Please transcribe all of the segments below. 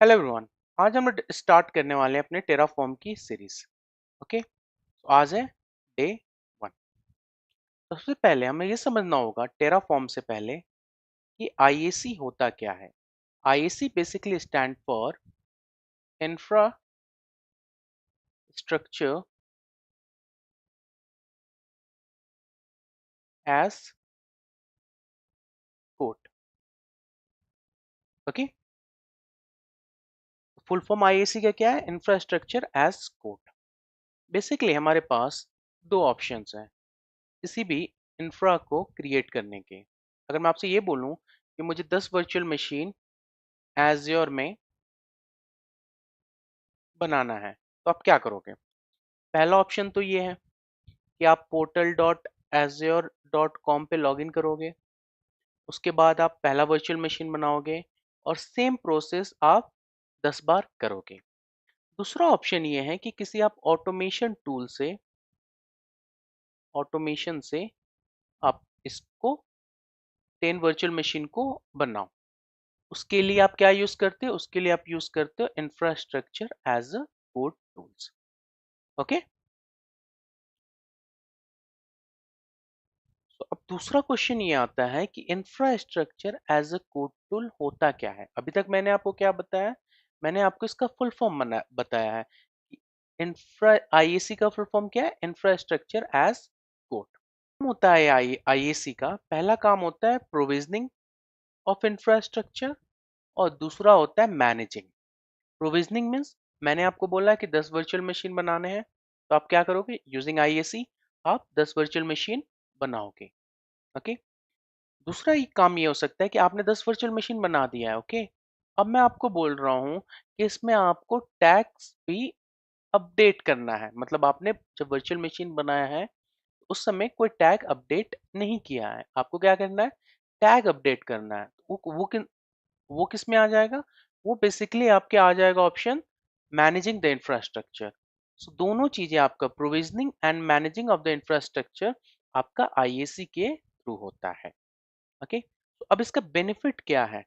Hello everyone. आज हम start करने वाले हैं अपने टेराफॉर्म की सीरीज। ओके, तो आज है डे 1। सबसे पहले हमें ये समझना होगा टेराफॉर्म से पहले कि आईएसी होता क्या है। IAC basically stand for infrastructure as code. Okay, full form IAC का क्या है? Infrastructure as code. बेसिकली हमारे पास दो ऑप्शंस हैं किसी भी इंफ्रा को क्रिएट करने के। अगर मैं आपसे ये बोलूं कि मुझे 10 वर्चुअल मशीन एज्योर में बनाना है तो आप क्या करोगे? पहला ऑप्शन तो ये है कि आप portal.azure.com पे लॉगिन करोगे। उसके बाद आप पहला वर्चुअल मशीन बनाओगे और सेम प्रोसेस आप 10 बार करोगे। दूसरा ऑप्शन ये है कि किसी आप ऑटोमेशन से आप इसको 10 वर्चुअल मशीन को बनाओ। उसके लिए आप क्या यूज करते हो? उसके लिए आप यूज करते हो infrastructure as a code tools. Okay, तो अब दूसरा क्वेश्चन ये आता है कि infrastructure as a code tool होता क्या है। अभी तक मैंने आपको क्या बताया? मैंने आपको इसका फुल फॉर्म बताया है कि इंफ्रा आईएसी का फुल फॉर्म क्या है? Infrastructure as code. होता है आईएसी का पहला काम होता है प्रोविजनिंग ऑफ इंफ्रास्ट्रक्चर और दूसरा होता है मैनेजिंग। प्रोविजनिंग मीन्स मैंने आपको बोला है कि 10 वर्चुअल मशीन बनाने हैं तो आप क्या करोगे? यूजिंग आईएसी आप 10 वर्चुअल मशीन बनाओगे। ओके, दूसरा एक काम ये हो सकता है कि आपने 10 वर्चुअल मशीन बना दिया है। ओके, अब मैं आपको बोल रहा हूँ कि इसमें आपको टैग्स भी अपडेट करना है। मतलब आपने जब वर्चुअल मशीन बनाया है उस समय कोई टैग अपडेट नहीं किया है, आपको क्या करना है? टैग अपडेट करना है। वो किस में आ जाएगा? वो बेसिकली आपके आ जाएगा ऑप्शन मैनेजिंग द इंफ्रास्ट्रक्चर। सो दोनों चीजें आपका provisioning and managing of the infrastructure आपका आईएसी के थ्रू होता है। ओके, तो अब इसका बेनिफिट क्या है?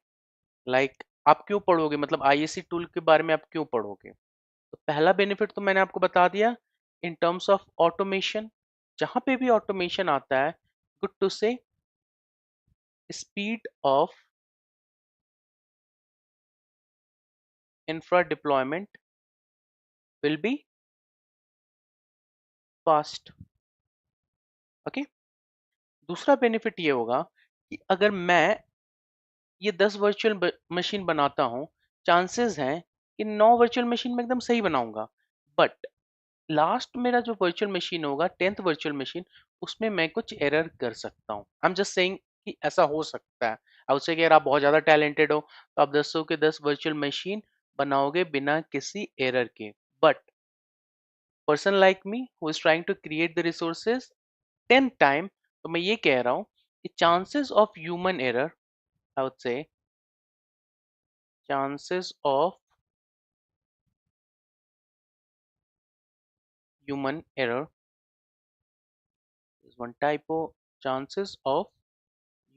आप क्यों पढ़ोगे? मतलब आईएसी टूल के बारे में आप क्यों पढ़ोगे? तो पहला बेनिफिट तो मैंने आपको बता दिया इन टर्म्स ऑफ ऑटोमेशन। जहां पे भी ऑटोमेशन आता है, गुड टू से speed of infra deployment will be fast. Okay, दूसरा बेनिफिट ये होगा कि अगर मैं ये 10 वर्चुअल मशीन बनाता हूँ, चांसेस हैं कि 9 वर्चुअल मशीन में एकदम सही बनाऊंगा, बट लास्ट मेरा जो वर्चुअल मशीन होगा 10th वर्चुअल मशीन, उसमें मैं कुछ एरर कर सकता हूँ। आई एम जस्ट सेइंग कि ऐसा हो सकता है। आई वुड से कि अगर आप बहुत ज़्यादा टैलेंटेड हो तो आप 10 के 10 वर्चुअल मशीन बनाओगे बिना किसी एरर के। But person like me who is trying to create the resources 10 time, तो मैं ये कह रहा हूँ कि chances of human error, I would say chances of human error is one typo. Chances of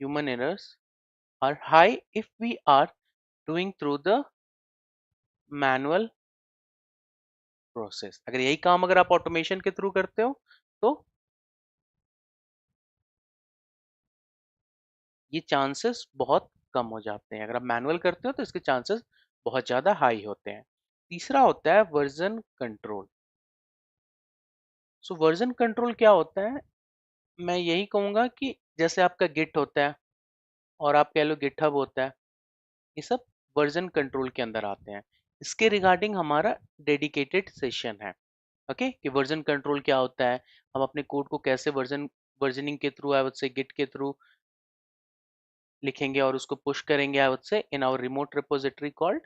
human errors are high if we are doing through the manual process। अगर यही काम अगर आप ऑटोमेशन के थ्रू करते हो तो ये चांसेस बहुत कम हो जाते हैं। अगर आप मैनुअल करते हो तो इसके चांसेस बहुत ज़्यादा हाई होते हैं। तीसरा होता है वर्जन कंट्रोल। सो वर्जन कंट्रोल क्या होता है? मैं यही कहूँगा कि जैसे आपका गिट होता है और आप कह लो गिटहब होता है, ये सब वर्जन कंट्रोल के अंदर आते हैं। इसके रिगार्डिंग हमारा डेडिकेटेड सेशन है। ओके, कि वर्जन कंट्रोल क्या होता है, हम अपने कोड को कैसे वर्जनिंग के थ्रू, आई से गिट के थ्रू लिखेंगे और उसको पुश करेंगे I say in our remote repository called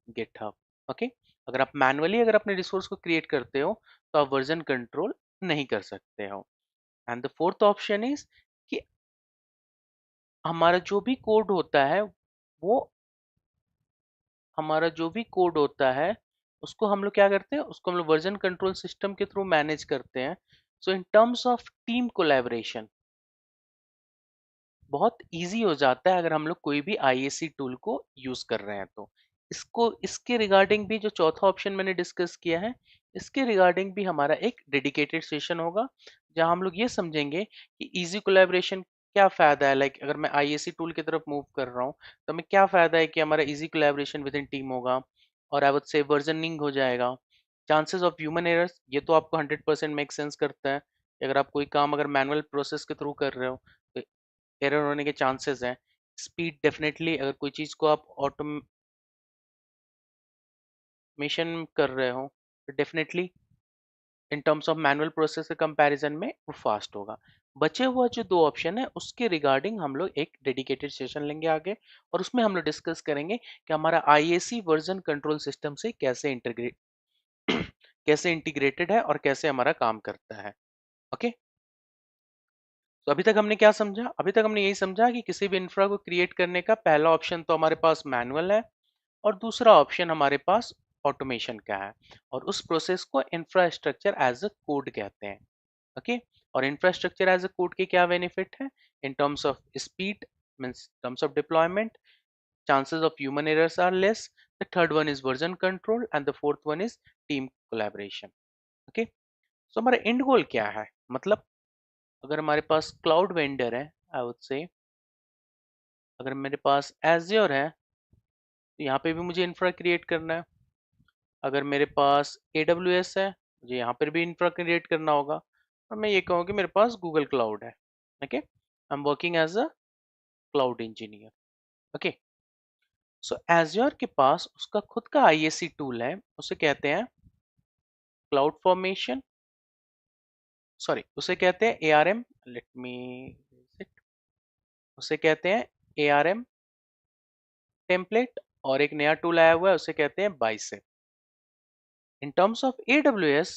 GitHub. Okay, अगर आप मैनुअली अगर अपने रिसोर्स को क्रिएट करते हो तो आप वर्जन कंट्रोल नहीं कर सकते हो। And the fourth option is कि हमारा जो भी कोड होता है वो हमारा जो भी कोड होता है उसको हम लोग क्या करते हैं? उसको हम लोग वर्जन कंट्रोल सिस्टम के थ्रू मैनेज करते हैं। So in terms of team collaboration बहुत इजी हो जाता है अगर हम लोग कोई भी आईएसी टूल को यूज कर रहे हैं तो। इसको इसके रिगार्डिंग भी जो चौथा ऑप्शन मैंने डिस्कस किया है, इसके रिगार्डिंग भी हमारा एक डेडिकेटेड सेशन होगा, जहां हम लोग ये समझेंगे कि इजी कोलैबोरेशन क्या फायदा है। लाइक अगर मैं आईएसी टूल की तरफ मूव कर रहा हूँ, तो हमें क्या फायदा है कि हमारा easy collaboration with in team होगा, और आई वुड से वर्जनिंग हो जाएगा। चांसेस ऑफ ह्यूमन एरर्स, ये तो आपको 100% मेक सेंस करता है कि अगर आप कोई काम अगर मैनुअल प्रोसेस के थ्रू कर रहे हो, तो एरर होने के चांसेस हैं। स्पीड, डेफिनेटली अगर कोई चीज़ को आप ऑटोमेशन कर रहे हो, तो definitely in terms of manual process के कंपैरिजन में वो फास्ट होगा। बचे हुआ जो दो ऑप्शन है, उसके रिगार्डिंग हम लोग एक डेडिकेटेड सेशन लेंगे आगे, और उसमें हम लोग डिस्कस करेंगे कि हमारा आईएसी वर्जन कंट्रोल सिस्टम से कैसे इंटीग्रेट कैसे इंटीग्रेटेड है और कैसे हमारा काम करता है। ओके, तो अभी तक हमने क्या समझा? अभी तक हमने यही समझा कि किसी भी इंफ्रा को क्रिएट करने का पहला ऑप्शन तो हमारे पास मैनुअल है, और दूसरा ऑप्शन हमारे पास ऑटोमेशन का है, और उस प्रोसेस को इंफ्रास्ट्रक्चर एज अ कोड कहते हैं। ओके, और इंफ्रास्ट्रक्चर एज अ कोड के क्या बेनिफिट है? In terms of speed, means terms of deployment, chances of human errors are less. The third one is version control, and the fourth one is team collaboration. Okay, so हमारा and गोल क्या है? मतलब अगर हमारे पास cloud vendor है, आई would से अगर मेरे पास एज्योर है, तो यहाँ पे भी मुझे इंफ्रा क्रिएट करना है। अगर मेरे पास AWS है, मुझे यहाँ पर भी इंफ्रा क्रिएट करना होगा। और मैं ये कहूँ कि मेरे पास गूगल क्लाउड है। Okay, I am working as a cloud engineer. Okay, so Azure के पास उसका खुद का आईएसी टूल है, उसे कहते हैं क्लाउड फॉर्मेशन, सॉरी उसे कहते हैं ARM। लेट मी, उसे कहते हैं ARM टेम्पलेट, और एक नया टूल आया हुआ है उसे कहते हैं bicep. In terms of AWS,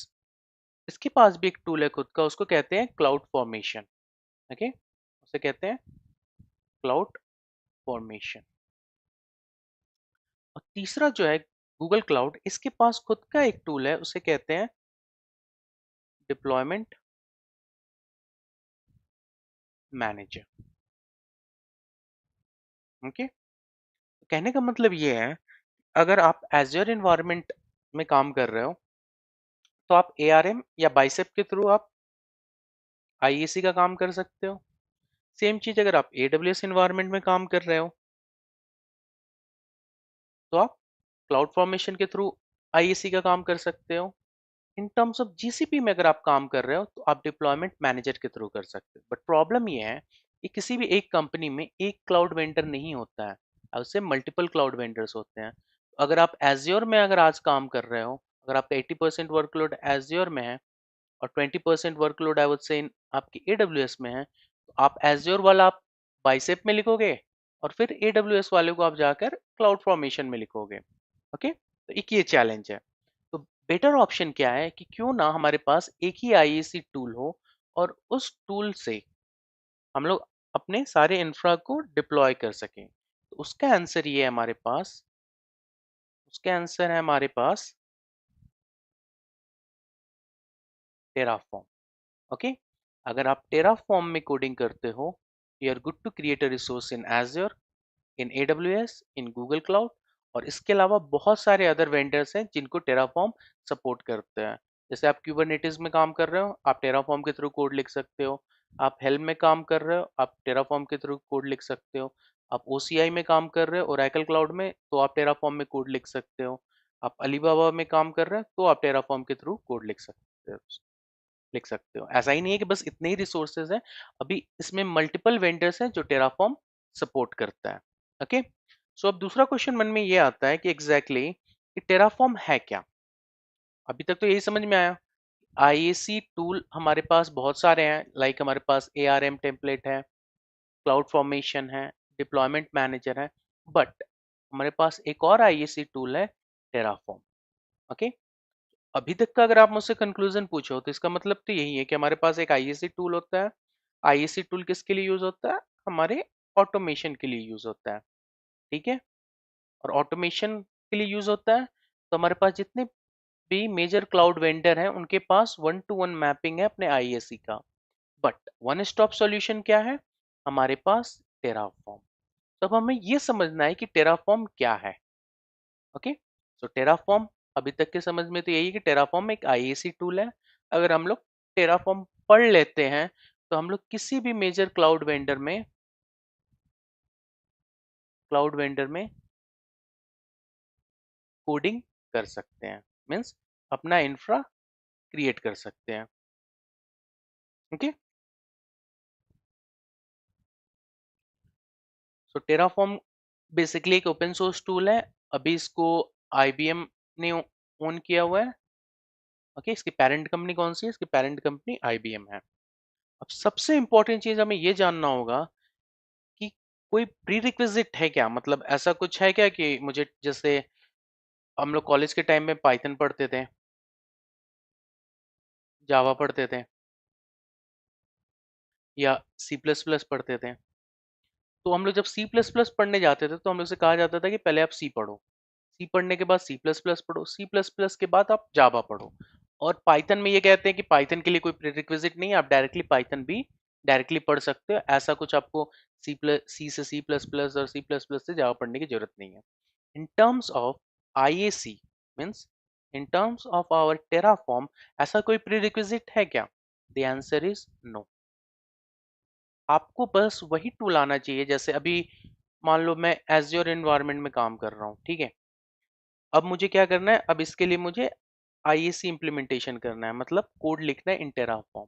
इसके पास भी एक टूल है खुद का, उसको कहते हैं क्लाउड फॉर्मेशन। ओके, उसे कहते हैं क्लाउड फॉर्मेशन। और तीसरा जो है गूगल क्लाउड, इसके पास खुद का एक टूल है, उसे कहते हैं डिप्लॉयमेंट मैनेजर। ओके, कहने का मतलब ये है, अगर आप एज्योर इन्वायरमेंट में काम कर रहे हो, तो आप ARM या बाइसेप के थ्रू आप आईएसी का काम कर सकते हो। सेम चीज अगर आप AWS इन्वायरमेंट में काम कर रहे हो, तो आप क्लाउड फॉर्मेशन के थ्रू आईएसी का काम कर सकते हो। इन टर्म्स ऑफ GCP में अगर आप काम कर रहे हो, तो आप डिप्लॉयमेंट मैनेजर के थ्रू कर सकते हो। बट प्रॉब्लम ये है कि किसी भी एक कंपनी में एक क्लाउड वेंडर नहीं होता है, और उससे मल्टीपल क्लाउड वेंडर्स होते हैं। अगर आप एज्योर में अगर आज काम कर रहे हो, अगर आपका 80% वर्कलोड एज्योर में है, और 20% वर्कलोड आई वुड से आपकी AWS में है, तो आप एज्योर वाला आप बाइसेप में लिखोगे, और फिर AWS वाले को आप जाकर क्लाउड फॉर्मेशन में लिखोगे। ओके, तो एक ये चैलेंज है। तो बेटर ऑप्शन क्या है कि क्यों ना हमारे पास एक ही आईएसी टूल हो, और उस टूल से हम लोग अपने सारे इंफ्रा को डिप्लॉय कर सकें। तो उसका आंसर ये है हमारे पास, उसका आंसर है हमारे पास टेराफॉर्म। ओके, अगर आप टेराफॉर्म में कोडिंग करते हो, you are good to create a resource in Azure, in AWS, in Google cloud, और इसके अलावा बहुत सारे अदर वेंडर्स हैं जिनको टेराफॉर्म सपोर्ट करते हैं। जैसे आप क्यूबरनेटिस में काम कर रहे हो, आप टेराफॉर्म के थ्रू कोड लिख सकते हो। आप हेल्म में काम कर रहे हो, आप टेराफॉर्म के थ्रू कोड लिख सकते हो। आप OCI में काम कर रहे हो, ओरेकल क्लाउड में, तो आप टेराफॉर्म में कोड लिख सकते हो। आप अलीबाबा में काम कर रहे हो, तो आप टेराफॉर्म के थ्रू कोड लिख सकते हो। ऐसा ही नहीं है कि बस इतने ही रिसोर्सेज हैं, अभी इसमें मल्टीपल वेंडर्स हैं जो टेराफॉर्म सपोर्ट करता है। ओके, सो अब दूसरा क्वेश्चन मन में ये आता है कि एग्जैक्टली कि टेराफॉर्म है क्या? अभी तक तो यही समझ में आया, आईएसी टूल हमारे पास बहुत सारे हैं, लाइक हमारे पास ARM टेम्पलेट है, क्लाउड फॉर्मेशन है, डिप्लॉयमेंट मैनेजर है, बट हमारे पास एक और आईएसी टूल है, टेराफॉर्म। ओके, अभी तक का अगर आप मुझसे कंक्लूजन पूछो, तो इसका मतलब तो यही है कि हमारे पास एक आईएसी टूल होता है। आईएसी टूल किसके लिए यूज होता है? हमारे ऑटोमेशन के लिए यूज होता है। ठीक है, और ऑटोमेशन के लिए यूज होता है, तो हमारे पास जितने भी मेजर क्लाउड वेंडर हैं, उनके पास 1-to-1 मैपिंग है अपने आईएसी का। बट वन स्टॉप सॉल्यूशन क्या है? हमारे पास टेराफॉर्म। तो अब हमें ये समझना है कि टेराफॉर्म क्या है। ओके, सो टेराफॉर्म अभी तक के समझ में तो यही है कि टेराफॉर्म एक आईएसी टूल है। अगर हम लोग टेराफॉर्म पढ़ लेते हैं तो हम लोग किसी भी मेजर क्लाउड वेंडर में कोडिंग कर सकते हैं, मीन्स अपना इंफ्रा क्रिएट कर सकते हैं। ओके, सो टेराफॉर्म बेसिकली एक ओपन सोर्स टूल है। अभी इसको आईबीएम ने ओन किया हुआ है। ओके, इसकी पेरेंट कंपनी कौन सी है? इसकी पेरेंट कंपनी आईबीएम है। अब सबसे इंपॉर्टेंट चीज हमें ये जानना होगा कि कोई प्री रिक्विजिट है क्या, मतलब ऐसा कुछ है क्या कि मुझे, जैसे हम लोग कॉलेज के टाइम में पाइथन पढ़ते थे, जावा पढ़ते थे या सी प्लस प्लस पढ़ते थे, तो हम लोग जब सी प्लस प्लस पढ़ने जाते थे तो हम लोग से कहा जाता था कि पहले आप सी पढ़ो, सी पढ़ने के बाद सी प्लस प्लस पढ़ो, सी प्लस प्लस के बाद आप जावा पढ़ो। और पाइथन में ये कहते हैं कि पाइथन के लिए कोई प्रीरिक्विजिट नहीं है, आप डायरेक्टली पाइथन भी डायरेक्टली पढ़ सकते हो। ऐसा कुछ आपको सी से सी प्लस प्लस और सी प्लस प्लस से जावा पढ़ने की जरूरत नहीं है। In terms of IAC means in terms of our Terraform, ऐसा कोई prerequisite है क्या? The answer is no. आपको बस वही टूल आना चाहिए। जैसे अभी मान लो मैं Azure environment में काम कर रहा हूँ, ठीक है। अब मुझे क्या करना है? अब इसके लिए मुझे IAC implementation करना है, मतलब कोड लिखना है in Terraform।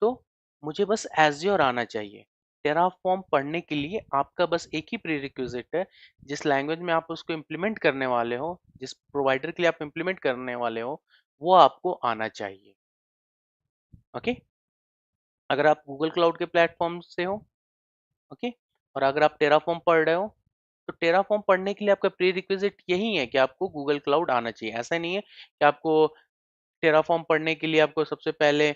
तो मुझे बस एज्योर आना चाहिए। टेराफॉर्म पढ़ने के लिए आपका बस एक ही प्रीरिक्विजिट है, जिस लैंग्वेज में आप उसको इम्प्लीमेंट करने वाले हो, जिस प्रोवाइडर के लिए आप इम्प्लीमेंट करने वाले हो, वो आपको आना चाहिए। ओके, अगर आप गूगल क्लाउड के प्लेटफॉर्म से हो, ओके, और अगर आप टेराफॉर्म पढ़ रहे हो, तो टेराफॉर्म पढ़ने के लिए आपका प्री रिक्विजिट यही है कि आपको गूगल क्लाउड आना चाहिए। ऐसा नहीं है कि आपको टेराफॉर्म पढ़ने के लिए आपको सबसे पहले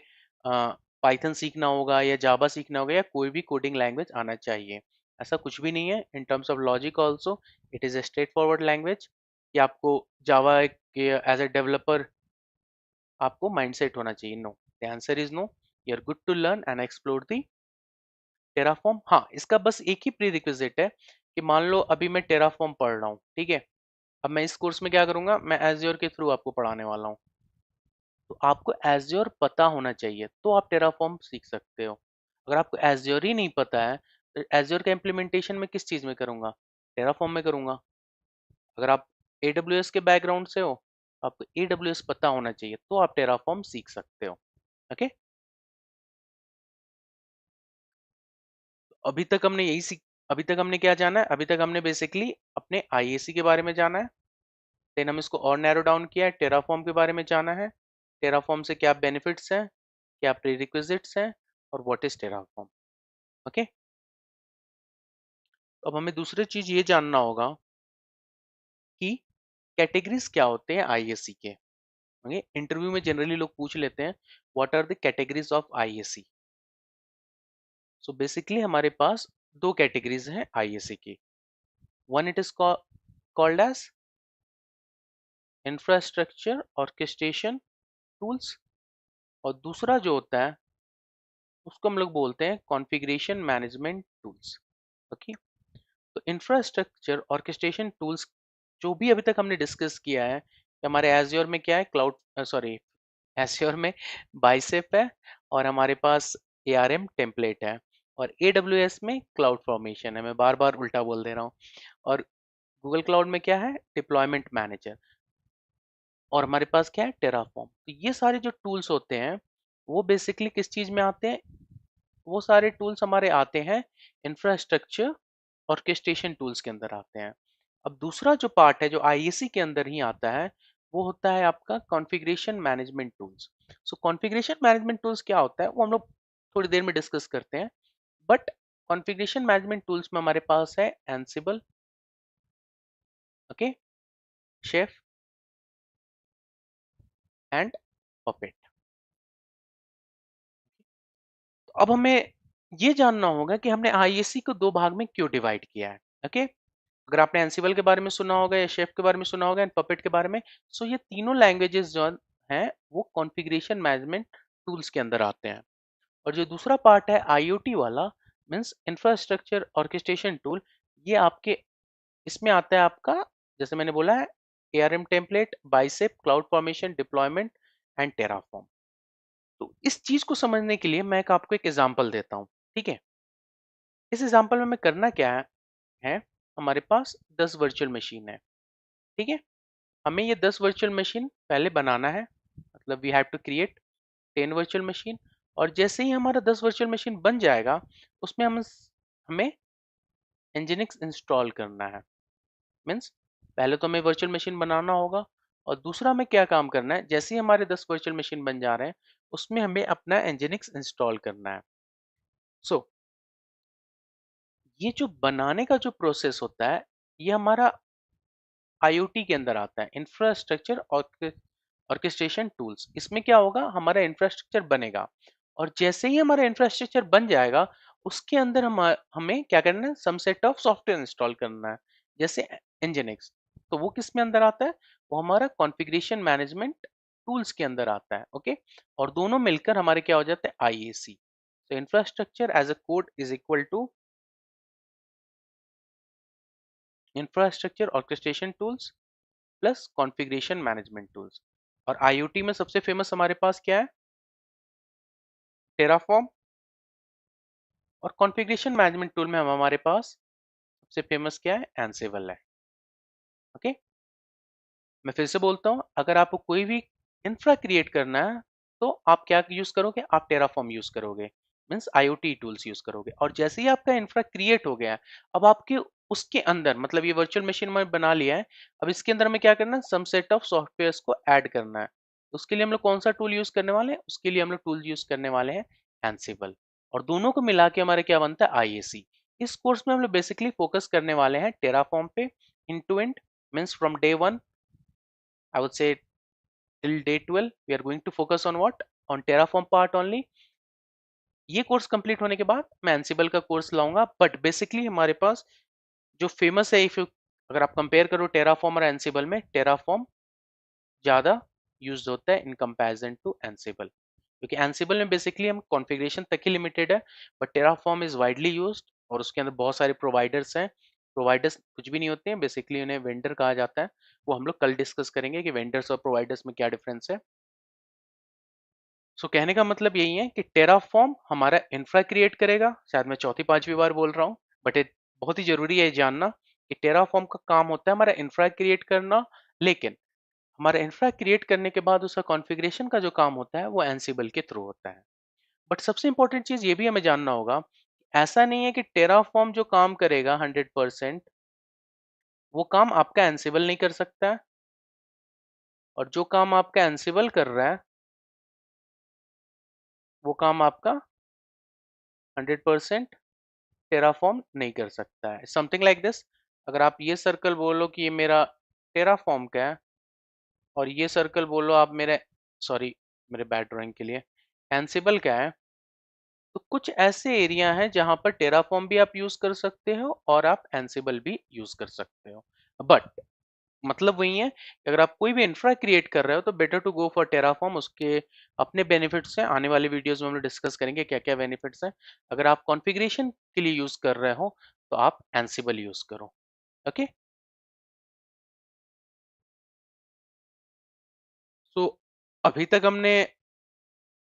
पाइथन सीखना होगा या जावा सीखना होगा या कोई भी कोडिंग लैंग्वेज आना चाहिए। ऐसा कुछ भी नहीं है। In terms of logic also it is a straightforward language कि आपको जावा के एज ए डेवलपर आपको माइंडसेट होना चाहिए। No, the answer is no. You are good to learn and explore the Terraform. हाँ, इसका बस एक ही प्री रिक्विजिट है कि मान लो अभी मैं टेराफॉर्म पढ़ रहा हूँ, ठीक है। अब मैं इस कोर्स में क्या करूंगा, मैं एज्योर के थ्रू आपको पढ़ाने वाला हूँ। तो आपको एज़्योर पता होना चाहिए तो आप टेराफॉर्म सीख सकते हो। अगर आपको एज़्योर ही नहीं पता है तो एज़्योर का इम्प्लीमेंटेशन मैं किस चीज़ में करूँगा? टेराफॉर्म में करूँगा। अगर आप एडब्ल्यूएस के बैकग्राउंड से हो तो आपको एडब्ल्यूएस पता होना चाहिए तो आप टेराफॉर्म सीख सकते हो। ओके, अभी तक हमने यही सीख अभी तक हमने क्या जाना है? अभी तक हमने बेसिकली अपने आईएसी के बारे में जाना है। देन हम इसको और नैरो डाउन किया है, टेराफॉर्म के बारे में जाना है। टेराफॉर्म से क्या बेनिफिट्स हैं, क्या प्रीरिक्विजिट्स हैं, और व्हाट इज टेराफॉर्म। ओके, अब हमें दूसरी चीज ये जानना होगा कि कैटेगरीज क्या होते हैं आईएससी के। ओके, इंटरव्यू में जनरली लोग पूछ लेते हैं what are the categories of ISC. So basically हमारे पास दो कैटेगरीज हैं आईएससी की। One it is called as infrastructure orchestration tools, और दूसरा जो होता है उसको हम लोग बोलते हैं कॉन्फ़िगरेशन मैनेजमेंट टूल्स। ओके, तो इंफ्रास्ट्रक्चर ऑर्केस्ट्रेशन टूल्स जो भी अभी तक हमने डिस्कस किया है कि हमारे एज्योर में क्या है, क्लाउड सॉरी एज्योर में बाइसेप है, और हमारे पास एआरएम टेम्पलेट है, और एडब्ल्यूएस में क्लाउड फॉर्मेशन है। मैं बार बार उल्टा बोल दे रहा हूँ। और गूगल क्लाउड में क्या है, डिप्लॉयमेंट मैनेजर, और हमारे पास क्या है, टेराफॉर्म। तो ये सारे जो टूल्स होते हैं वो बेसिकली किस चीज में आते हैं? वो सारे टूल्स हमारे आते हैं इंफ्रास्ट्रक्चर ऑर्केस्ट्रेशन टूल्स के अंदर आते हैं। अब दूसरा जो पार्ट है जो आईएसी के अंदर ही आता है वो होता है आपका कॉन्फ़िगरेशन मैनेजमेंट टूल्स। सो कॉन्फ़िगरेशन मैनेजमेंट टूल्स क्या होता है वो हम लोग थोड़ी देर में डिस्कस करते हैं। बट कॉन्फ़िगरेशन मैनेजमेंट टूल्स में हमारे पास है Ansible, okay, chef and puppet. अब हमें ये जानना होगा कि हमने आईएसी को दो भाग में क्यों डिवाइड किया है। ओके, अगर आपने एंसिबल के बारे में सुना होगा या शेफ के बारे में सुना होगा एंड पपेट के बारे में, सो ये तीनों लैंग्वेजेस जो हैं वो कॉन्फ़िगरेशन मैनेजमेंट टूल्स के अंदर आते हैं। और जो दूसरा पार्ट है आईओटी वाला, मींस इंफ्रास्ट्रक्चर ऑर्केस्ट्रेशन टूल, ये आपके इसमें आता है आपका जैसे मैंने बोला है, ARM template, bicep, cloud formation, deployment and Terraform. तो इस चीज को समझने के लिए मैं आपको एक एग्जांपल देता हूँ, ठीक है। इस एग्जांपल में मैं करना क्या है, हमारे पास 10 वर्चुअल मशीन है, ठीक है। हमें ये 10 वर्चुअल मशीन पहले बनाना है, मतलब we have to create 10 virtual machine. और जैसे ही हमारा 10 वर्चुअल मशीन बन जाएगा, उसमें हमें nginx इंस्टॉल करना है। मीन्स पहले तो हमें वर्चुअल मशीन बनाना होगा, और दूसरा हमें क्या काम करना है, जैसे ही हमारे 10 वर्चुअल मशीन बन जा रहे हैं, उसमें हमें अपना nginx इंस्टॉल करना है। सो ये जो बनाने का जो प्रोसेस होता है, ये हमारा IoT के अंदर आता है, इंफ्रास्ट्रक्चर ऑर्केस्ट्रेशन टूल्स। इसमें क्या होगा, हमारा इंफ्रास्ट्रक्चर बनेगा, और जैसे ही हमारा इंफ्रास्ट्रक्चर बन जाएगा, उसके अंदर हमें क्या करना है, some set of software install करना है, जैसे nginx। तो वो किस में अंदर आता है, वो हमारा कॉन्फ़िगरेशन मैनेजमेंट टूल्स के अंदर आता है, ओके। और दोनों मिलकर हमारे क्या हो जाते हैं, IAC। तो infrastructure as a code is equal to infrastructure orchestration tools plus configuration management tools. और IoT में सबसे फेमस हमारे पास क्या है, टेराफॉर्म। और कॉन्फ़िगरेशन मैनेजमेंट टूल में हमारे पास सबसे फेमस क्या है, एंसिबल है, ओके। मैं फिर से बोलता हूँ, अगर आपको कोई भी इंफ्रा क्रिएट करना है, तो आप क्या यूज करोगे, आप टेराफॉर्म यूज करोगे, मीन्स IoT टूल्स यूज करोगे। और जैसे ही आपका इंफ्रा क्रिएट हो गया है, अब आपके उसके अंदर, मतलब ये वर्चुअल मशीन में बना लिया है, अब इसके अंदर में क्या करना है, सम सेट ऑफ सॉफ्टवेयर को ऐड करना है। तो उसके लिए हम लोग कौन सा टूल यूज करने वाले हैं, उसके लिए हम लोग टूल यूज करने वाले हैं एंसिबल। और दोनों को मिला के हमारे क्या बनता है, IAC। इस कोर्स में हम लोग बेसिकली फोकस करने वाले हैं टेराफॉर्म पे, end to end, means from day one, I would say till day 12 we are going to focus on what, on Terraform part only। ये कोर्स कंप्लीट होने के बाद मैं एंसिबल का कोर्स लाऊंगा, बट बेसिकली हमारे पास जो फेमस है, इफ यू अगर आप कंपेयर करो टेराफॉर्म और एंसिबल में, टेराफॉर्म ज़्यादा यूज होता है इन कंपैरिजन टू एंसिबल, क्योंकि एंसिबल में बेसिकली हम कॉन्फ़िगरेशन तक ही लिमिटेड है, but Terraform is widely used, और उसके अंदर बहुत सारे प्रोवाइडर्स हैं। प्रोवाइडर्स कुछ भी नहीं होते हैं, बेसिकली उन्हें वेंडर कहा जाता है। वो हम लोग कल डिस्कस करेंगे कि वेंडर्स और प्रोवाइडर्स में क्या डिफरेंस है। सो कहने का मतलब यही है कि टेराफॉर्म हमारा इंफ्रा क्रिएट करेगा, शायद मैं चौथी पांचवी बार बोल रहा हूँ, बट बहुत ही जरूरी है जानना कि टेराफॉर्म का काम होता है हमारा इंफ्रा क्रिएट करना। लेकिन हमारा इंफ्रा क्रिएट करने के बाद उसका कॉन्फ़िगरेशन का जो काम होता है, वो एंसिबल के थ्रू होता है। बट सबसे इंपॉर्टेंट चीज ये भी हमें जानना होगा, ऐसा नहीं है कि टेराफॉर्म जो काम करेगा 100%, वो काम आपका एंसिबल नहीं कर सकता है, और जो काम आपका एंसिबल कर रहा है, वो काम आपका 100% टेराफॉर्म नहीं कर सकता है। समथिंग लाइक दिस, अगर आप ये सर्कल बोलो कि ये मेरा टेराफॉर्म का है, और ये सर्कल बोलो आप मेरे, सॉरी, मेरे बैड ड्राइंग के लिए, एंसिबल का है, तो कुछ ऐसे एरिया हैं जहां पर टेराफॉर्म भी आप यूज कर सकते हो और आप एंसिबल भी यूज कर सकते हो। बट मतलब वही है कि अगर आप कोई भी इंफ्रा क्रिएट कर रहे हो, तो better to go for Terraform. उसके अपने बेनिफिट्स हैं, आने वाली वीडियोस में हम लोग डिस्कस करेंगे क्या क्या बेनिफिट्स हैं। अगर आप कॉन्फ़िगरेशन के लिए यूज कर रहे हो, तो आप एंसिबल यूज करो, ओके। सो अभी तक हमने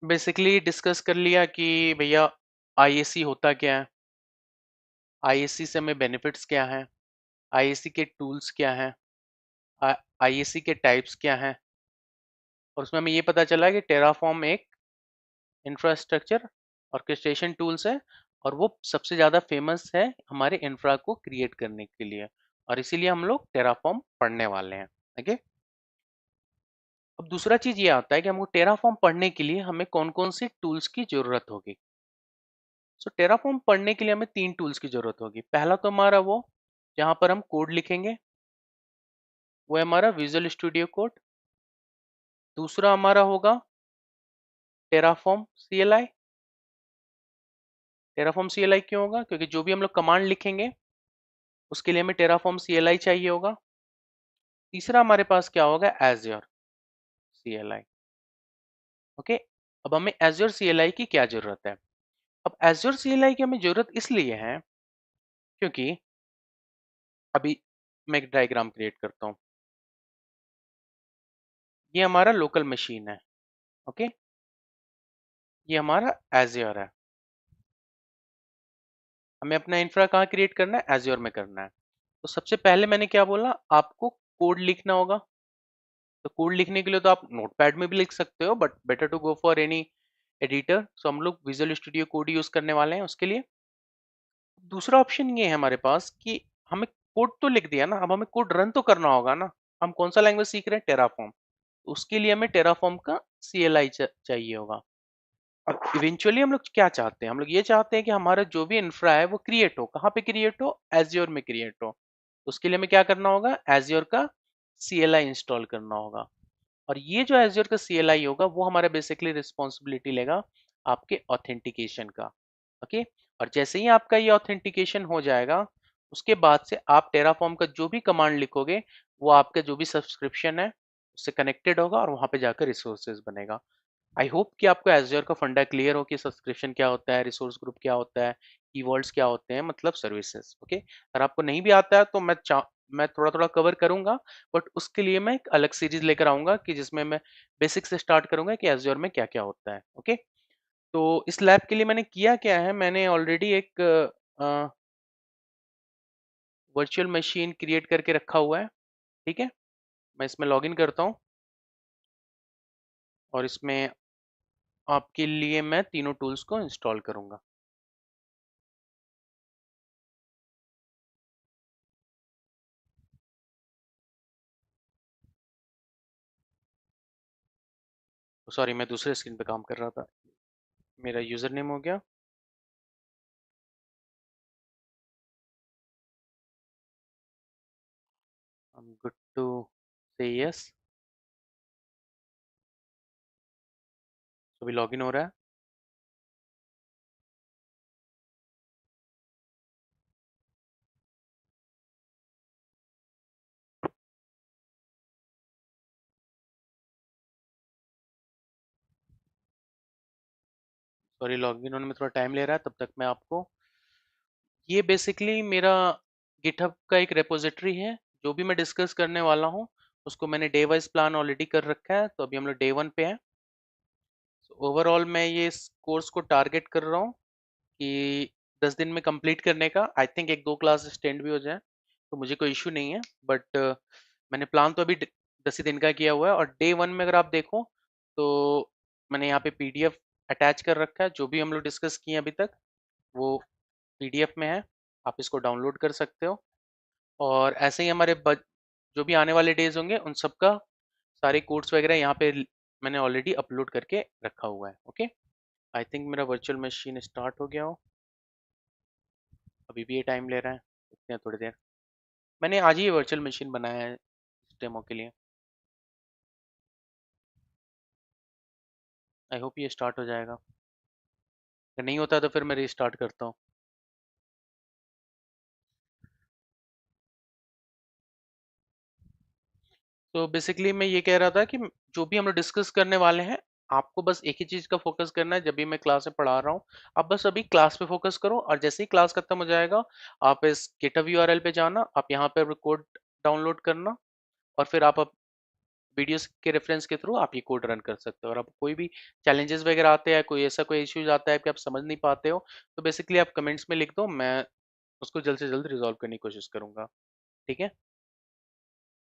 बेसिकली डिस्कस कर लिया कि भैया IAC होता क्या है, IAC से हमें बेनिफिट्स क्या हैं, IAC के टूल्स क्या हैं, IAC के टाइप्स क्या हैं। और उसमें हमें ये पता चला कि टेराफॉर्म एक इंफ्रास्ट्रक्चर ऑर्केस्ट्रेशन टूल्स है, और वो सबसे ज़्यादा फेमस है हमारे इंफ्रा को क्रिएट करने के लिए, और इसीलिए हम लोग टेराफॉर्म पढ़ने वाले हैं, ओके। अब दूसरा चीज़ ये आता है कि हमको टेराफॉर्म पढ़ने के लिए हमें कौन कौन सी टूल्स की ज़रूरत होगी। सो टेराफॉर्म पढ़ने के लिए हमें 3 टूल्स की ज़रूरत होगी। पहला तो हमारा वो जहाँ पर हम कोड लिखेंगे, वो है हमारा विजुअल स्टूडियो कोड। दूसरा हमारा होगा टेराफॉर्म CLI। टेराफॉर्म CLI क्यों होगा, क्योंकि जो भी हम लोग कमांड लिखेंगे, उसके लिए हमें टेराफॉर्म CLI चाहिए होगा। तीसरा हमारे पास क्या होगा, एज्योर CLI, ओके। अब हमें एज्योर CLI की क्या जरूरत है, अब एज्योर CLI की हमें जरूरत इसलिए है क्योंकि अभी मैं एक डायग्राम क्रिएट करता हूँ। ये हमारा लोकल मशीन है। ओके, ये हमारा एज्योर है। हमें अपना इंफ्रा कहाँ क्रिएट करना है? एज्योर में करना है। तो सबसे पहले मैंने क्या बोला, आपको कोड लिखना होगा। तो कोड लिखने के लिए तो आप नोटपैड में भी लिख सकते हो, but better to go for any editor. So हम लोग विजुअल स्टूडियो कोड यूज करने वाले हैं उसके लिए। दूसरा ऑप्शन ये है हमारे पास कि हमें कोड तो लिख दिया ना, अब हमें कोड रन तो करना होगा ना। हम कौन सा लैंग्वेज सीख रहे हैं? टेराफॉर्म। उसके लिए हमें टेराफॉर्म का CLI चाहिए होगा। अब इवेंचुअली हम लोग क्या चाहते हैं? हम लोग ये चाहते हैं कि हमारा जो भी इंफ्रा है वो क्रिएट हो। कहाँ पे क्रिएट हो? एज्योर में क्रिएट हो। उसके लिए हमें क्या करना होगा? एज्योर का CLI इंस्टॉल करना होगा। और ये जो एज्योर का CLI होगा वो हमारा बेसिकली रिस्पॉन्सिबिलिटी लेगा आपके ऑथेंटिकेशन का। ओके, और जैसे ही आपका ये ऑथेंटिकेशन हो जाएगा, उसके बाद से आप टेराफॉर्म का जो भी कमांड लिखोगे वो आपका जो भी सब्सक्रिप्शन है उससे कनेक्टेड होगा और वहां पे जाकर रिसोर्सेज बनेगा। आई होप कि आपको एज्योर का फंडा क्लियर हो कि सब्सक्रिप्शन क्या होता है, रिसोर्स ग्रुप क्या होता है, कीवर्ड्स क्या होते हैं, मतलब सर्विसेज। ओके, अगर आपको नहीं भी आता है तो मैं थोड़ा थोड़ा कवर करूंगा, बट उसके लिए मैं एक अलग सीरीज लेकर आऊंगा कि जिसमें मैं बेसिक से स्टार्ट करूंगा कि एज्योर में क्या क्या होता है। ओके, तो इस लैब के लिए मैंने किया क्या है, मैंने ऑलरेडी एक वर्चुअल मशीन क्रिएट करके रखा हुआ है। ठीक है, मैं इसमें लॉगिन करता हूँ और इसमें आपके लिए मैं तीनों टूल्स को इंस्टॉल करूंगा। सॉरी, मैं दूसरे स्क्रीन पे काम कर रहा था। मेरा यूजर नेम हो गया। I'm good to say yes। तो अभी लॉगिन हो रहा है। सॉरी, लॉगिन होने में थोड़ा टाइम ले रहा है, तब तक मैं आपको, ये बेसिकली मेरा गिटहब का एक रेपोजिटरी है। जो भी मैं डिस्कस करने वाला हूँ उसको मैंने डे वाइज प्लान ऑलरेडी कर रखा है। तो अभी हम लोग डे 1 पे हैं। ओवरऑल मैं ये इस कोर्स को टारगेट कर रहा हूँ कि 10 दिन में कंप्लीट करने का। आई थिंक एक दो क्लास एक्सटेंड भी हो जाए तो मुझे कोई इशू नहीं है, बट मैंने प्लान तो अभी 10 ही दिन का किया हुआ है। और डे 1 में अगर आप देखो तो मैंने यहाँ पे PDF अटैच कर रखा है। जो भी हम लोग डिस्कस किए अभी तक वो PDF में है, आप इसको डाउनलोड कर सकते हो। और ऐसे ही हमारे जो भी आने वाले डेज होंगे उन सब का सारे कोड्स वगैरह यहाँ पे मैंने ऑलरेडी अपलोड करके रखा हुआ है। ओके, आई थिंक मेरा वर्चुअल मशीन स्टार्ट हो गया हो। अभी भी ये टाइम ले रहा है, देखते हैं थोड़ी देर। मैंने आज ही ये वर्चुअल मशीन बनाया है इस डेमो के लिए। आई होप ये स्टार्ट हो जाएगा। अगर नहीं होता तो फिर मैं रीस्टार्ट करता हूँ। तो बेसिकली मैं ये कह रहा था कि जो भी हम लोग डिस्कस करने वाले हैं, आपको बस एक ही चीज का फोकस करना है। जब भी मैं क्लास में पढ़ा रहा हूँ आप बस अभी क्लास पे फोकस करो, और जैसे ही क्लास खत्म हो जाएगा आप इस गिटहब URL पे जाना, आप यहाँ पे कोड डाउनलोड करना, और फिर आप वीडियोस के रेफरेंस के थ्रू आप ये कोड रन कर सकते हो। और अब कोई भी चैलेंजेस वगैरह आते हैं, कोई ऐसा कोई इश्यूज आता है कि आप समझ नहीं पाते हो, तो बेसिकली आप कमेंट्स में लिख दो, मैं उसको जल्द से जल्द रिजॉल्व करने की कोशिश करूंगा। ठीक है,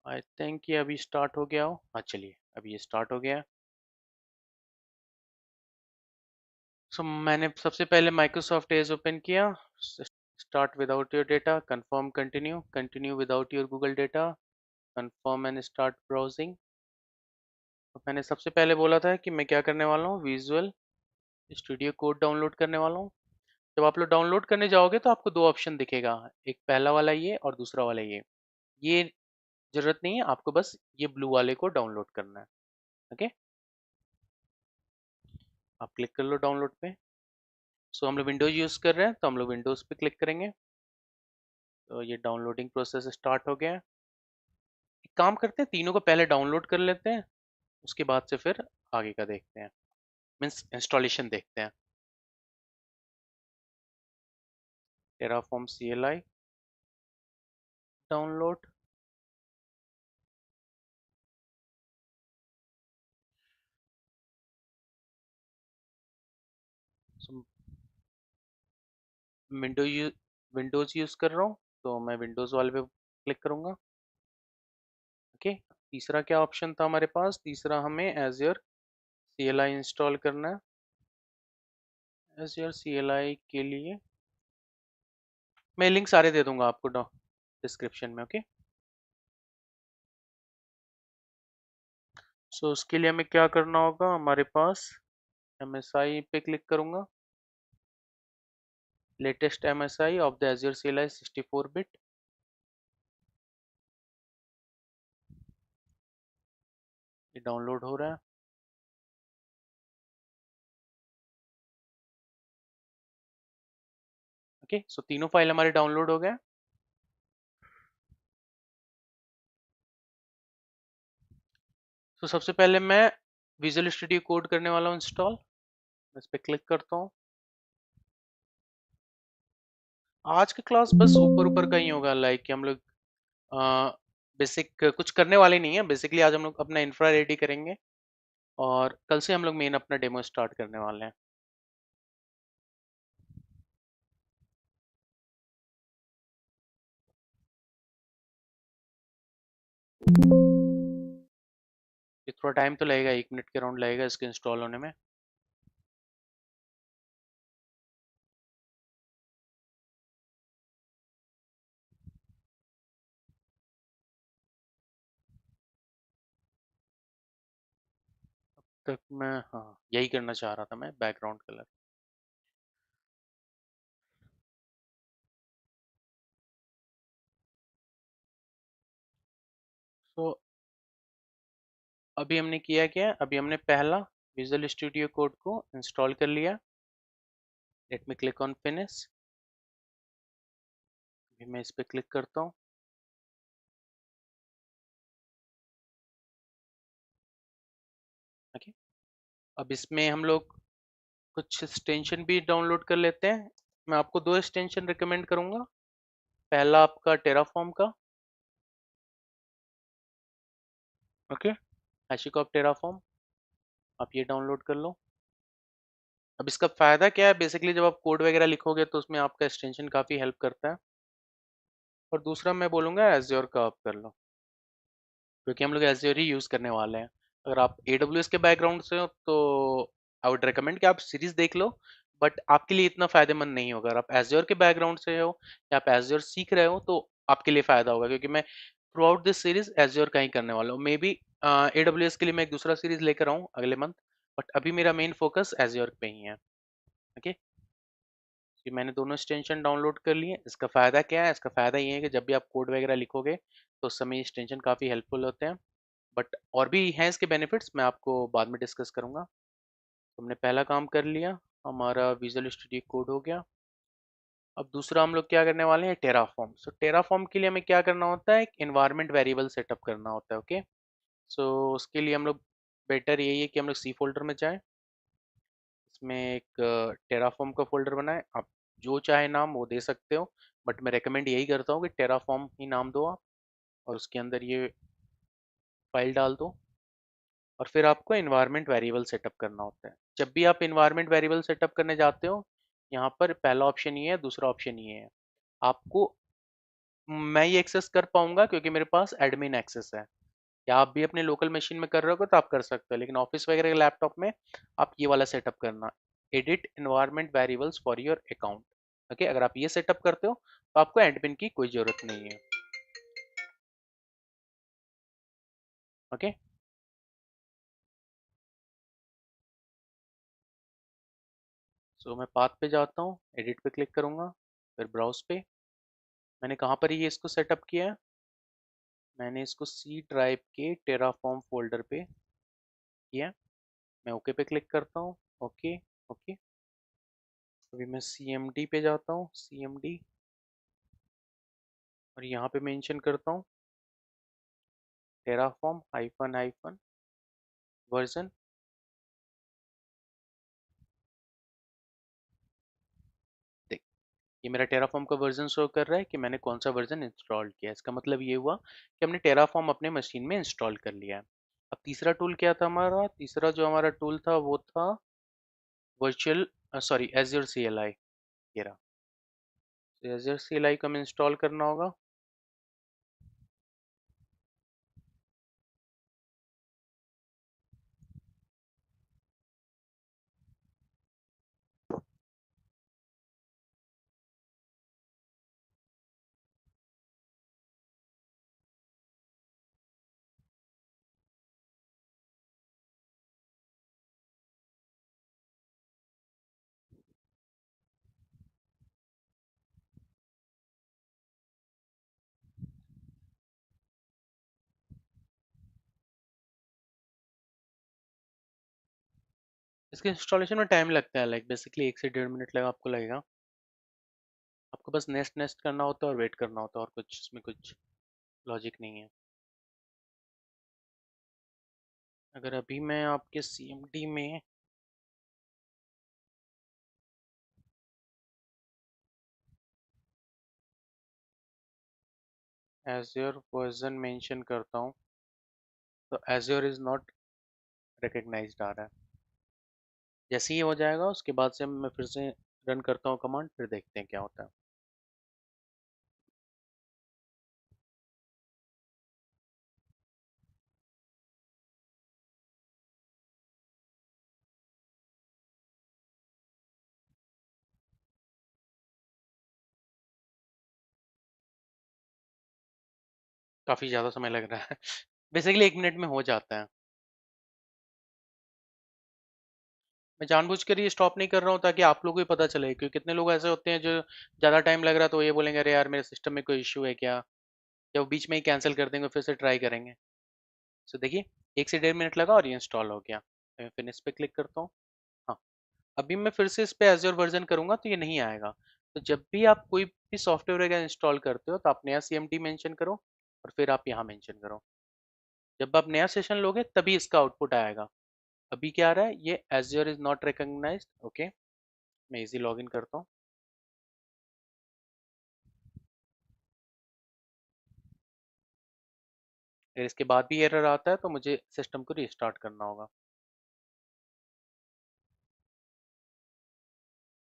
आई थिंक ये अभी स्टार्ट हो गया हो। हाँ चलिए, अभी ये स्टार्ट हो गया है। सो मैंने सबसे पहले माइक्रोसॉफ्ट एज ओपन किया। Start without your data, confirm, continue, continue without your Google data, confirm and start browsing. तो मैंने सबसे पहले बोला था कि मैं क्या करने वाला हूँ, विजुअल स्टूडियो कोड डाउनलोड करने वाला हूँ। जब आप लोग डाउनलोड करने जाओगे तो आपको दो ऑप्शन दिखेगा, एक पहला वाला ये और दूसरा वाला ये जरूरत नहीं है, आपको बस ये ब्लू वाले को डाउनलोड करना है। ओके, आप क्लिक कर लो डाउनलोड पे। सो हम लोग विंडोज यूज कर रहे हैं तो हम लोग विंडोज पे क्लिक करेंगे। तो ये डाउनलोडिंग प्रोसेस स्टार्ट हो गया है। एक काम करते हैं, तीनों को पहले डाउनलोड कर लेते हैं, उसके बाद से फिर आगे का देखते हैं, मीन्स इंस्टॉलेशन देखते हैं। Terraform CLI download. Window you Windows use कर रहा हूँ, तो मैं विंडोज़ वाले पे क्लिक करूँगा। ओके, तीसरा क्या ऑप्शन था हमारे पास? तीसरा हमें एज़्योर CLI इंस्टॉल करना है। एज़्योर CLI के लिए मैं लिंक सारे दे दूंगा आपको डिस्क्रिप्शन में। ओके, सो उसके लिए हमें क्या करना होगा? हमारे पास MSI पे क्लिक करूंगा, latest MSI of the Azure CLI 64 bit. ये डाउनलोड हो रहा है। ओके, सो तीनों फाइल हमारे डाउनलोड हो गए। तो सबसे पहले मैं विजुअल स्टूडियो कोड करने वाला हूँ इंस्टॉल। इस पर क्लिक करता हूँ। आज का क्लास बस ऊपर ऊपर का ही होगा, लाइक कि हम लोग बेसिक कुछ करने वाले नहीं है। बेसिकली आज हम लोग अपना इंफ्रा रेडी करेंगे और कल से हम लोग मेन अपना डेमो स्टार्ट करने वाले हैं। ये थोड़ा टाइम तो लगेगा, 1 मिनट के राउंड लगेगा इसके इंस्टॉल होने में। तक मैं, हाँ, यही करना चाह रहा था मैं, बैकग्राउंड कलर। तो अभी हमने किया क्या? अभी हमने पहला विजुअल स्टूडियो कोड को इंस्टॉल कर लिया। Let me click on finish. अभी मैं इस पे क्लिक करता हूँ। ओके, अब इसमें हम लोग कुछ एक्सटेंशन भी डाउनलोड कर लेते हैं। मैं आपको दो एक्सटेंशन रिकमेंड करूंगा। पहला आपका टेराफॉर्म का। ओके, हैशिकॉप टेराफॉर्म, आप ये डाउनलोड कर लो। अब इसका फायदा क्या है? बेसिकली जब आप कोड वगैरह लिखोगे तो उसमें आपका एक्सटेंशन काफी हेल्प करता है। और दूसरा मैं बोलूंगा एज्योर का आप कर लो, क्योंकि हम लोग एज्योर ही यूज करने वाले हैं। अगर आप AWS के बैकग्राउंड से हो तो आई वुड रिकमेंड कि आप सीरीज देख लो, बट आपके लिए इतना फायदेमंद नहीं होगा। अगर आप एज्योर के बैकग्राउंड से हो या आप एज्योर सीख रहे हो तो आपके लिए फायदा होगा, क्योंकि मैं through out this series azure का ही करने वाला हूँ। मे बी AWS के लिए मैं एक दूसरा सीरीज लेकर आऊँ अगले मंथ, बट अभी मेरा मेन फोकस एज्योर पे ही है। ओके, कि मैंने दोनों एक्सटेंशन डाउनलोड कर लिए। इसका फ़ायदा क्या है? इसका फ़ायदा ये है कि जब भी आप कोड वगैरह लिखोगे तो उस समय एक्सटेंशन काफ़ी हेल्पफुल होते हैं। बट और भी हैं इसके बेनिफिट्स, मैं आपको बाद में डिस्कस करूंगा। तो हमने पहला काम कर लिया, हमारा विजुअल स्टूडियो कोड हो गया। अब दूसरा हम लोग क्या करने वाले हैं? टेराफॉर्म। सो टेराफॉर्म के लिए हमें क्या करना होता है? एक इन्वायरमेंट वेरिएबल सेटअप करना होता है। ओके, सो उसके लिए हम लोग, बेटर यही है कि हम लोग सी फोल्डर में जाएं। इसमें एक टेराफॉर्म का फोल्डर बनाएं। आप जो चाहे नाम वो दे सकते हो, बट मैं रेकमेंड यही करता हूँ कि टेराफॉर्म ही नाम दो आप, और उसके अंदर ये फाइल डाल दो। और फिर आपको इन्वायरमेंट वेरिएबल सेटअप करना होता है। जब भी आप इन्वायरमेंट वेरिएबल सेटअप करने जाते हो, यहाँ पर पहला ऑप्शन ये है, दूसरा ऑप्शन ये है। आपको, मैं ये एक्सेस कर पाऊंगा क्योंकि मेरे पास एडमिन एक्सेस है। या आप भी अपने लोकल मशीन में कर रहे हो तो आप कर सकते हो, लेकिन ऑफिस वगैरह के लैपटॉप में आप ये वाला सेटअप करना, edit environment variables for your account. Okay, अगर आप ये सेटअप करते हो तो आपको एडमिन की कोई जरूरत नहीं है। ओके, सो मैं पाथ पे जाता हूँ, एडिट पे क्लिक करूंगा, फिर ब्राउज पे। मैंने कहाँ पर ये इसको सेटअप किया है? मैंने इसको सी ड्राइव के टेराफॉर्म फोल्डर पे किया। मैं ओके पे क्लिक करता हूँ। ओके, ओके, अभी मैं CMD पे जाता हूँ, CMD, और यहाँ पे मेंशन करता हूँ टेराफॉर्म हाइफन हाइफन वर्जन। देख, ये मेरा टेराफॉर्म का वर्जन शो कर रहा है कि मैंने कौन सा वर्जन इंस्टॉल किया है। इसका मतलब ये हुआ कि हमने टेराफॉर्म अपने मशीन में इंस्टॉल कर लिया है। अब तीसरा टूल क्या था हमारा? तीसरा जो हमारा टूल था वो था वर्चुअल सॉरी एज्योर CLI, ये रहा। एज्योर CLI को हमें इंस्टॉल करना होगा। इसके इंस्टॉलेशन में टाइम लगता है, लाइक बेसिकली 1 से 1.5 मिनट लगा आपको लगेगा। आपको बस नेस्ट नेस्ट करना होता है और वेट करना होता है, और कुछ इसमें कुछ लॉजिक नहीं है। अगर अभी मैं आपके CMD में एज्योर वर्जन मेंशन करता हूँ तो एज्योर इज नॉट रिकग्नाइज्ड आ रहा है। जैसे ही हो जाएगा उसके बाद से मैं फिर से रन करता हूँ कमांड, फिर देखते हैं क्या होता है। काफी ज्यादा समय लग रहा है। बेसिकली 1 मिनट में हो जाता है। मैं जानबूझकर ये स्टॉप नहीं कर रहा हूँ ताकि आप लोगों को भी पता चले, क्योंकि कितने लोग ऐसे होते हैं जो ज़्यादा टाइम लग रहा है तो ये बोलेंगे अरे यार मेरे सिस्टम में कोई इशू है क्या, या वो बीच में ही कैंसिल कर देंगे, फिर से ट्राई करेंगे। सो देखिए, 1 से 1.5 मिनट लगा और ये इंस्टॉल हो गया। मैं फिनिश पे क्लिक करता हूँ। हाँ, अभी मैं फिर से इस पे एज्योर वर्जन करूंगा तो ये नहीं आएगा। तो जब भी आप कोई भी सॉफ्टवेयर वगैरह इंस्टॉल करते हो तो आप नया CMD मेंशन करो और फिर आप यहाँ मेंशन करो। जब आप नया सेशन लोगे तभी इसका आउटपुट आएगा। अभी क्या आ रहा है, ये Azure is not recognised. Okay, मैं इजी लॉगिन करता हूँ। अगर इसके बाद भी एरर आता है तो मुझे सिस्टम को रिस्टार्ट करना होगा।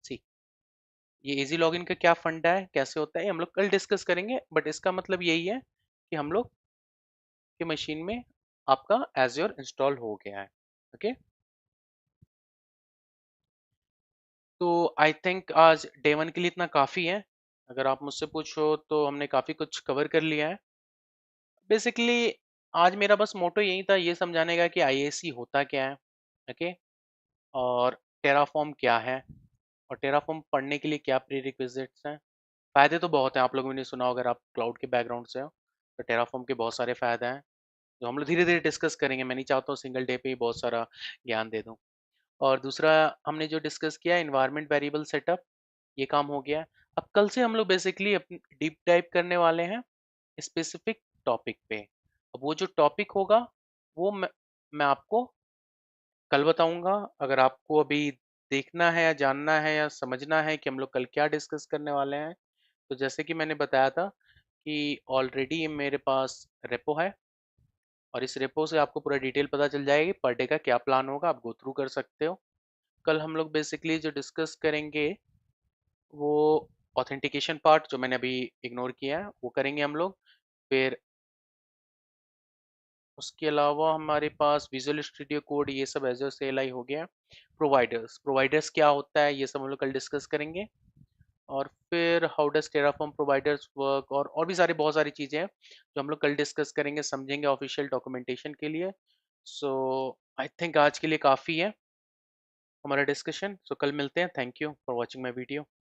सी, ये इजी लॉगिन का क्या फंडा है, कैसे होता है, ये हम लोग कल डिस्कस करेंगे, बट इसका मतलब यही है कि हम लोग की मशीन में आपका एज्योर इंस्टॉल हो गया है। ओके, तो आई थिंक आज डे 1 के लिए इतना काफ़ी है। अगर आप मुझसे पूछो तो हमने काफ़ी कुछ कवर कर लिया है। बेसिकली आज मेरा बस मोटो यही था, ये समझाने का कि IAC होता क्या है। ओके, और टेराफॉर्म क्या है, और टेराफॉर्म पढ़ने के लिए क्या प्रीरिक्विजिट्स हैं। फ़ायदे तो बहुत हैं, आप लोगों ने सुना हो, अगर आप क्लाउड के बैकग्राउंड से हो तो टेराफॉर्म के बहुत सारे फ़ायदे हैं जो हम लोग धीरे धीरे डिस्कस करेंगे। मैं नहीं चाहता हूँ सिंगल डे पे ही बहुत सारा ज्ञान दे दूँ। और दूसरा, हमने जो डिस्कस किया इन्वायरमेंट वेरिएबल सेटअप, ये काम हो गया है। अब कल से हम लोग बेसिकली अपनी डीप डाइव करने वाले हैं स्पेसिफिक टॉपिक पे। अब वो जो टॉपिक होगा वो मैं आपको कल बताऊंगा। अगर आपको अभी देखना है या जानना है या समझना है कि हम लोग कल क्या डिस्कस करने वाले हैं, तो जैसे कि मैंने बताया था कि ऑलरेडी मेरे पास रेपो है, और इस रेपो से आपको पूरा डिटेल पता चल जाएगी, पर डे का क्या प्लान होगा, आप गो थ्रू कर सकते हो। कल हम लोग बेसिकली जो डिस्कस करेंगे वो ऑथेंटिकेशन पार्ट, जो मैंने अभी इग्नोर किया है, वो करेंगे हम लोग। फिर उसके अलावा हमारे पास विजुअल स्टूडियो कोड, ये सब एजर से एलाई हो गया। प्रोवाइडर्स, प्रोवाइडर्स क्या होता है ये सब हम लोग कल डिस्कस करेंगे। और फिर how does Terraform providers work, और भी सारी बहुत सारी चीज़ें हैं जो हम लोग कल डिस्कस करेंगे, समझेंगे ऑफिशियल डॉक्यूमेंटेशन के लिए। सो आई थिंक आज के लिए काफ़ी है हमारा डिस्कशन। सो कल मिलते हैं। Thank you for watching my video.